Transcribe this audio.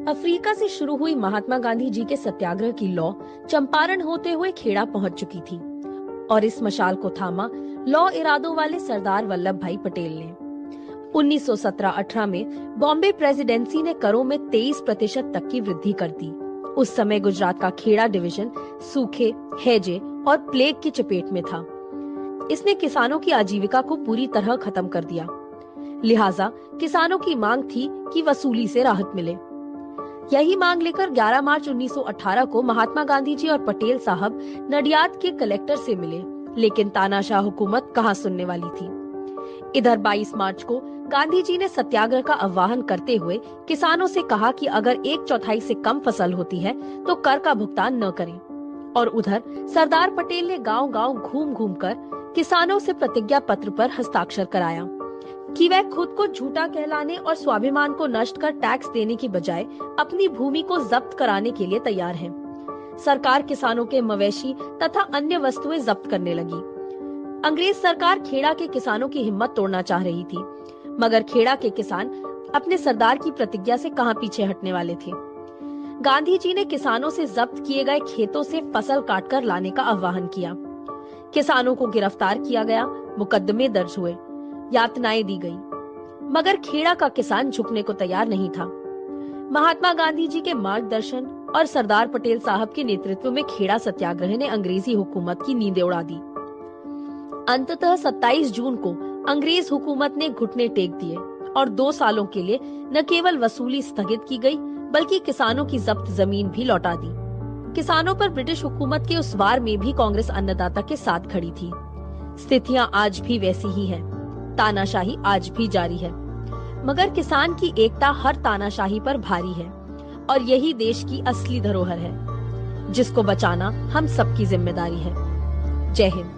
Africa से शुरू हुई महात्मा गांधी जी के सत्याग्रह की लौ चंपारण होते हुए खेड़ा पहुंच चुकी थी और इस मशाल को थामा लौ इरादों वाले सरदार वल्लभ भाई पटेल ने। 1917-18 में बॉम्बे प्रेसिडेंसी ने करों में 23% तक की वृद्धि कर दी। उस समय गुजरात का खेड़ा डिवीजन सूखे, हैजे और प्लेग की चपेट में था। इसने किसानों की आजीविका को पूरी तरह खत्म कर दिया। लिहाजा किसानों की मांग थी कि वसूली से राहत मिले। यही मांग लेकर 11 मार्च 1918 को महात्मा गांधी जी और पटेल साहब नडियाद के कलेक्टर से मिले, लेकिन तानाशाह हुकूमत कहां सुनने वाली थी। इधर 22 मार्च को गांधी जी ने सत्याग्रह का आह्वान करते हुए किसानों से कहा कि अगर 1/4 से कम फसल होती है तो कर का भुगतान न करें। और उधर सरदार पटेल ने गांव-गांव घूम-घूम कर किसानों से प्रतिज्ञा पत्र पर हस्ताक्षर कराया कि वह खुद को झूठा कहलाने और स्वाभिमान को नष्ट कर टैक्स देने की बजाय अपनी भूमि को जब्त कराने के लिए तैयार है। सरकार किसानों के मवेशी तथा अन्य वस्तुएं जब्त करने लगी। अंग्रेज सरकार खेड़ा के किसानों की हिम्मत तोड़ना चाह रही थी, मगर खेड़ा के किसान अपने सरदार की प्रतिज्ञा से कहां पीछे हटने वाले थे। गांधी जी ने किसानों से जब्त किए गए खेतों से फसल काटकर लाने का आह्वान किया। किसानों को गिरफ्तार किया गया, मुकदमे दर्ज हुए, यातनाएं दी गई, मगर खेड़ा का किसान झुकने को तैयार नहीं था। महात्मा गांधी जी के मार्गदर्शन और सरदार पटेल साहब के नेतृत्व में खेड़ा सत्याग्रह ने अंग्रेजी हुकूमत की नींदें उड़ा दी। अंततः 27 जून को अंग्रेज हुकूमत ने घुटने टेक दिए और 2 सालों के लिए न केवल वसूली स्थगित की गई, बल्कि किसानों की जब्त जमीन भी लौटा दी। किसानों पर ब्रिटिश हुकूमत के उस वार में भी कांग्रेस अन्नदाता के साथ खड़ी थी। स्थितियां आज भी वैसी ही है, तानाशाही आज भी जारी है, मगर किसान की एकता हर तानाशाही पर भारी है और यही देश की असली धरोहर है, जिसको बचाना हम सबकी जिम्मेदारी है। जय हिंद।